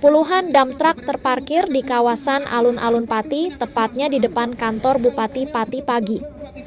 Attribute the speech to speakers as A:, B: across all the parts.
A: Puluhan dump truck terparkir di kawasan alun-alun Pati, tepatnya di depan kantor Bupati Pati pagi.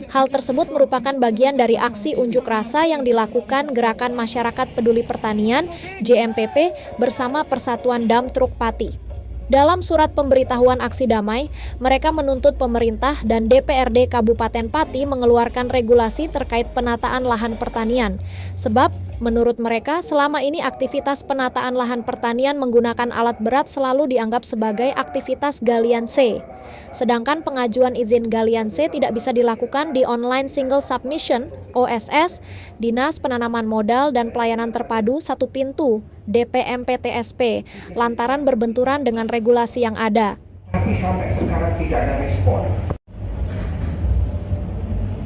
A: Hal tersebut merupakan bagian dari aksi unjuk rasa yang dilakukan Gerakan Masyarakat Peduli Pertanian (GMPP) bersama Persatuan Dump Truk Pati. Dalam surat pemberitahuan aksi damai, mereka menuntut pemerintah dan DPRD Kabupaten Pati mengeluarkan regulasi terkait penataan lahan pertanian. Sebab, menurut mereka, selama ini aktivitas penataan lahan pertanian menggunakan alat berat selalu dianggap sebagai aktivitas galian C. Sedangkan pengajuan izin galian C tidak bisa dilakukan di Online Single Submission (OSS), Dinas Penanaman Modal dan Pelayanan Terpadu Satu Pintu (DPMPTSP), lantaran berbenturan dengan regulasi yang ada.
B: Tapi sampai sekarang tidak ada respon.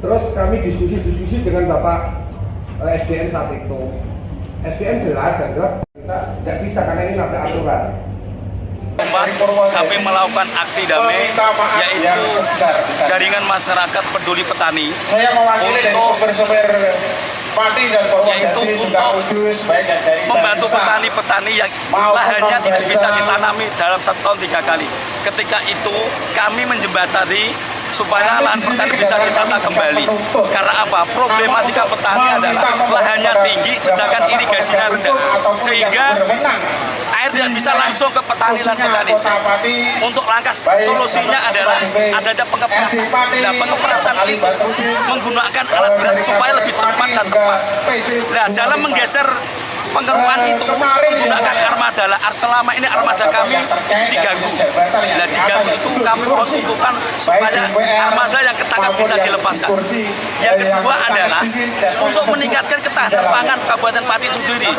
B: Terus kami diskusi dengan Bapak SDM saat itu. SDM jelas kita tidak bisa karena ini nabrak aturan.
C: Kami melakukan aksi damai, yaitu jaringan masyarakat peduli petani untuk membantu petani-petani yang lahannya tidak bisa ditanami dalam 1 tahun 3 kali. Ketika itu kami menjembatani supaya lahan petani bisa ditata kembali. Karena apa? Problematika petani adalah lahannya tinggi sedangkan irigasinya rendah, sehingga air tidak bisa langsung ke petani dan petani. Untuk langkah solusinya adalah adanya pengeperasan. Nah, pengeperasan itu menggunakan alat berat supaya lebih cepat dan tepat. Nah, dalam menggeser pengerukan itu menggunakan armada. Selama ini armada kami diganggu. Nah, diganggu itu kami mengusulkan supaya armada yang ketangkap bisa dilepaskan. Yang kedua adalah untuk meningkatkan ketahanan pangan Kabupaten Pati itu sendiri.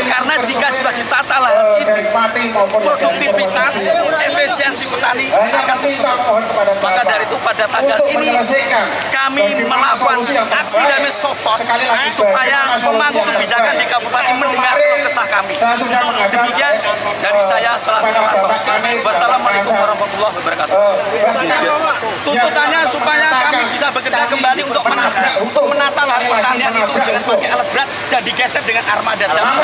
C: Karena jika sudah ditata lahan ini, produktivitas, efisiensi petani akan tersebut. Maka dari itu pada tanggal ini kami melakukan aksi damai Sofos supaya pemangku kebijakan di Kabupaten mendengar kesah kami. Demikian dari saya, selaku Nomanto. Wassalamualaikum warahmatullahi wabarakatuh. Tuntutannya supaya kami bisa bekerja kembali untuk menata lahan pertanian itu dengan pakai alat berat dan digeser dengan armada jalan.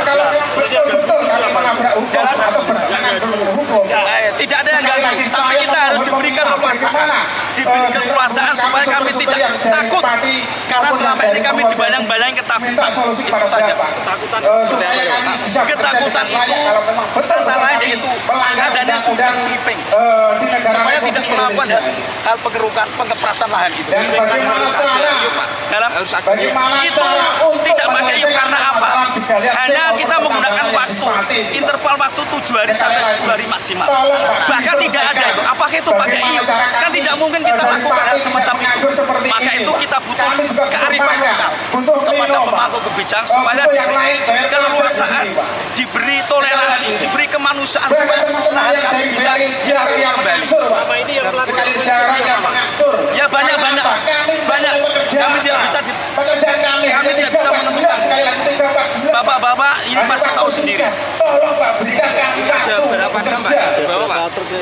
C: Tidak ada yang ganggu, tapi kita harus diberikan kekuasaan supaya kami tidak takut, karena selama ini kami dibayang-bayang ketakutan. Itu saja. Ketakutan itu antara lain yaitu adanya sudah sweeping supaya tidak melakukan hal pengerukan pengeperasan lahan itu. Dalam itu tidak pakai iup karena apa? Hanya kita menggunakan waktu, interval waktu 7 hari sampai 10 hari maksimal. Bahkan tidak ada itu. Apakah itu pakai iup? Kan tidak mungkin kita lakukan hal semacam itu. Maka itu kita butuh kearifan lokal kepada pemangku kebijakan supaya diberi keleluasaan, diberi toleransi, diberi kemanusiaan supaya lahan kami bisa diakui kembali. Ya banyak. Kami tidak bisa menemukan. Bapak-bapak ini pasti tahu sendiri.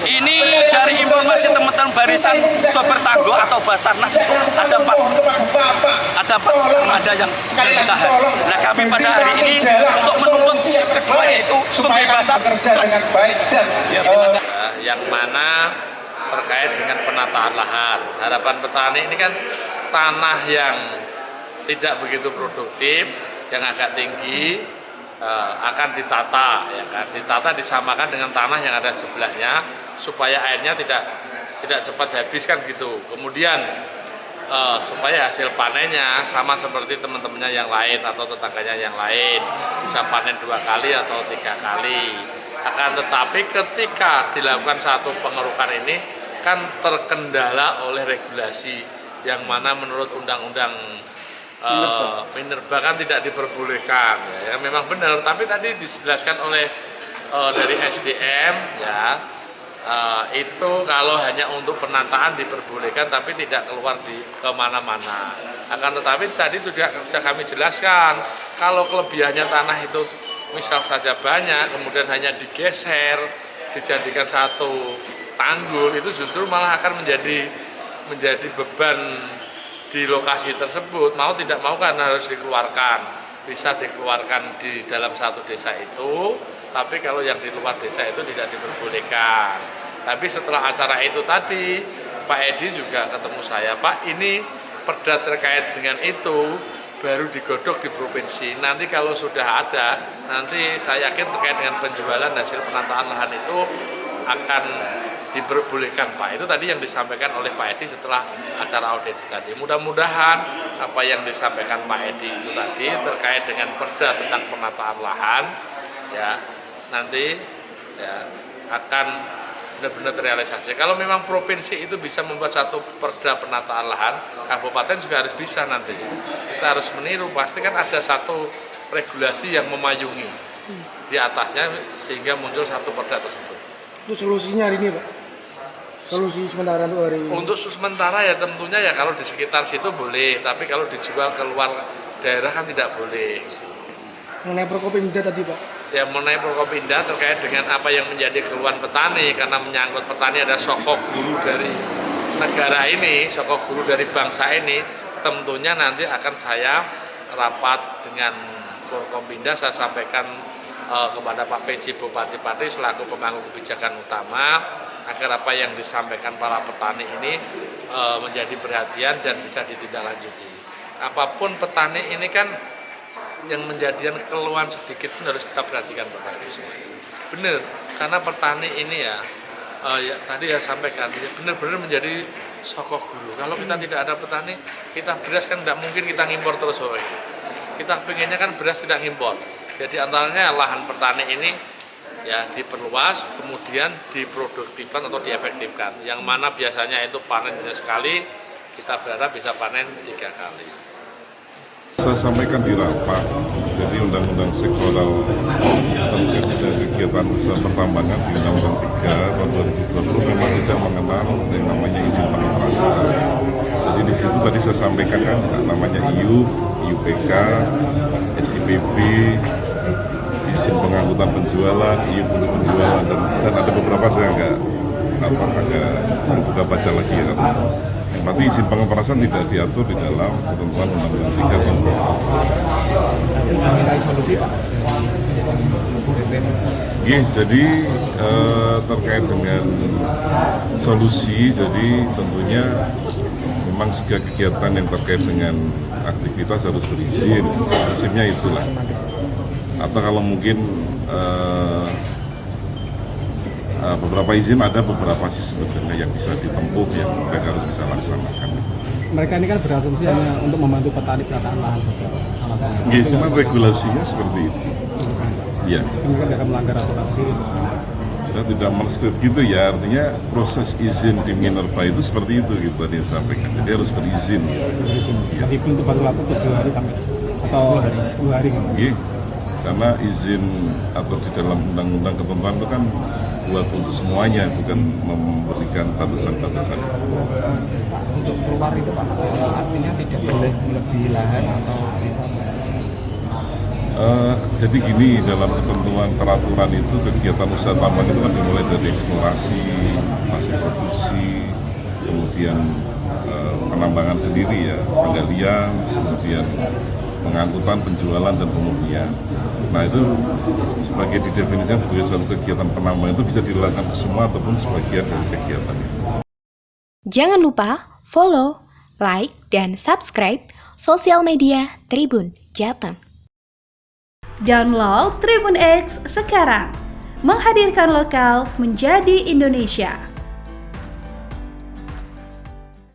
C: Ini dari informasi teman-teman barisan sopir tangguh atau Basarnas itu ada 4 armada yang ditahan. Nah, kami pada hari ini untuk menuntut kedua yaitu pembebasan
D: yang mana terkait dengan penataan lahan. Harapan petani ini kan tanah yang tidak begitu produktif, yang agak tinggi, akan ditata, ya kan? Ditata disamakan dengan tanah yang ada sebelahnya supaya airnya tidak cepat habis kan gitu. Kemudian supaya hasil panennya sama seperti teman-temannya yang lain atau tetangganya yang lain, bisa panen 2 kali atau 3 kali. Akan tetapi ketika dilakukan satu pengerukan ini kan terkendala oleh regulasi yang mana menurut undang-undang minerba kan tidak diperbolehkan, ya memang benar, tapi tadi dijelaskan oleh dari SDM ya, itu kalau hanya untuk penataan diperbolehkan tapi tidak keluar kemana-mana. Akan tetapi tadi sudah kami jelaskan, kalau kelebihannya tanah itu misal saja banyak kemudian hanya digeser dijadikan satu tanggul, itu justru malah akan menjadi beban di lokasi tersebut. Mau tidak mau kan harus dikeluarkan, bisa dikeluarkan di dalam satu desa itu tapi kalau yang di luar desa itu tidak diperbolehkan. Tapi setelah acara itu tadi, Pak Edi juga ketemu saya, Pak ini perda terkait dengan itu baru digodok di provinsi. Nanti kalau sudah ada, nanti saya yakin terkait dengan penjualan hasil penataan lahan itu akan diperbolehkan, Pak. Itu tadi yang disampaikan oleh Pak Edi setelah acara audit tadi. Mudah-mudahan apa yang disampaikan Pak Edi itu tadi terkait dengan perda tentang penataan lahan, ya nanti ya akan benar-benar terrealisasi. Kalau memang provinsi itu bisa membuat satu perda penataan lahan, kabupaten juga harus bisa nanti. Kita harus meniru, pasti kan ada satu regulasi yang memayungi di atasnya sehingga muncul satu perda tersebut.
E: Itu solusinya hari ini, Pak? Solusi sementara untuk hari ini?
D: Untuk sementara ya tentunya ya kalau di sekitar situ boleh, tapi kalau dijual keluar daerah kan tidak boleh.
E: Mengenai Prokopimda tadi, Pak?
D: Ya mengenai Prokopimda terkait dengan apa yang menjadi keluhan petani, karena menyangkut petani ada sokok guru dari negara ini, sokok guru dari bangsa ini, tentunya nanti akan saya rapat dengan Prokopimda, saya sampaikan kepada Pak PJ Bupati Pati selaku pemangku kebijakan utama agar apa yang disampaikan para petani ini menjadi perhatian dan bisa ditindaklanjuti. Apapun petani ini kan yang menjadikan keluhan sedikit pun harus kita perhatikan Bapak Ibu semuanya. Benar, karena petani ini ya tadi ya sampaikan benar-benar menjadi sokok guru. Kalau kita tidak ada petani, kita beras kan tidak mungkin kita ngimpor terus Bapak Ibu. Kita pengennya kan beras tidak ngimpor. Jadi antaranya lahan petani ini ya diperluas, kemudian diproduktifkan atau diefektifkan. Yang mana biasanya itu panen hanya sekali, kita berharap bisa panen 3 kali.
F: Saya sampaikan di rapat, jadi undang-undang sektoral terkait dengan kegiatan usaha pertambangan di Undang-Undang 3 tahun 2020 memang tidak mengenal yang namanya izin pengoperasian. Jadi di situ tadi saya sampaikan kan namanya IUP, IUPK, SIPB, izin pengangkutan penjualan, IUP untuk penjualan dan ada beberapa saya agak buka baca lagi ya. Tapi izin pengoperasian tidak diatur di dalam ketentuan Undang-Undang 3 tahun 2020. Jadi terkait dengan solusi, jadi tentunya memang segala kegiatan yang terkait dengan aktivitas harus berizin, prinsipnya itulah. Atau kalau mungkin beberapa izin ada beberapa sih sebetulnya yang bisa ditempuh yang mereka harus bisa laksanakan.
G: Mereka ini kan berasumsi hanya untuk membantu petani penataan lahan saja.
F: Ya, cuma regulasinya seperti itu. Ya.
G: Ini kan akan melanggar aturan sendiri.
F: Saya tidak menurut gitu ya, artinya proses izin di Minerba itu seperti itu gitu tadi yang sampaikan. Jadi harus berizin. Ya.
G: Meskipun itu baru laku 7 hari sampai atau 10 hari.
F: Iya. Karena izin atau di dalam undang-undang ketentuan itu kan buat untuk semuanya, bukan memberikan batasan-batasan.
G: Untuk keluar itu Pak, artinya tidak boleh lebih lahan atau bisa?
F: Jadi gini, dalam ketentuan peraturan itu kegiatan usaha tambang itu kan dimulai dari eksplorasi, hasil produksi, kemudian penambangan sendiri ya, penggalian, kemudian pengangkutan, penjualan, dan pemurnian. Nah itu sebagai didefinisikan sebagai suatu kegiatan penambangan itu bisa dilakukan ke semua ataupun sebagian dari kegiatan itu.
H: Jangan lupa follow, like, dan subscribe sosial media Tribun Jateng.
I: Download Tribun X sekarang, menghadirkan lokal menjadi Indonesia.